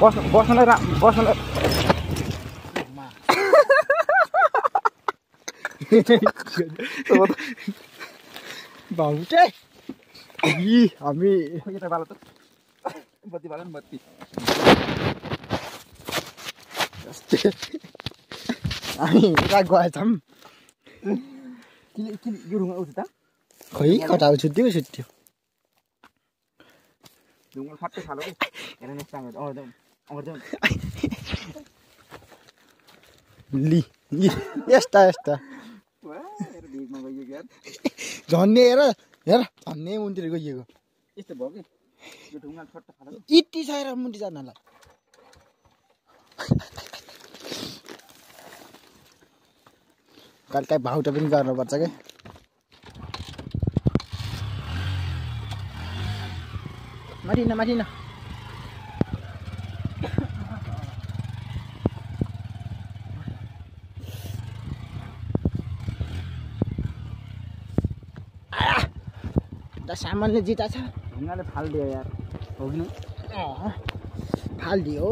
बस्नलाई बस्नलाई भाउटे हामी यता बाला त बत्ती बाला नि बत्ती हामी उता गएछौँ किन यो ढुङ्गा उठ्छ त खै कता छुट्यो ढुङ्गा फट्टै खालो कि हेर नेक्स्ट टाइम आउँदैन लि यस्ता भिडमा गइयो यार झन्ने हेर झन्ने मुन्तिर गइएको यस्तो भयो कि यो ढुङ्गा फट्ट खालो यति छ र मुन्टी जान्नलाई कहिले काहीँ भाउटा पनि गर्नुपर्छ क्या माथि न सामान्य जिता छ ढुङ्गाले फालिदियो यार हो कि फालिदियो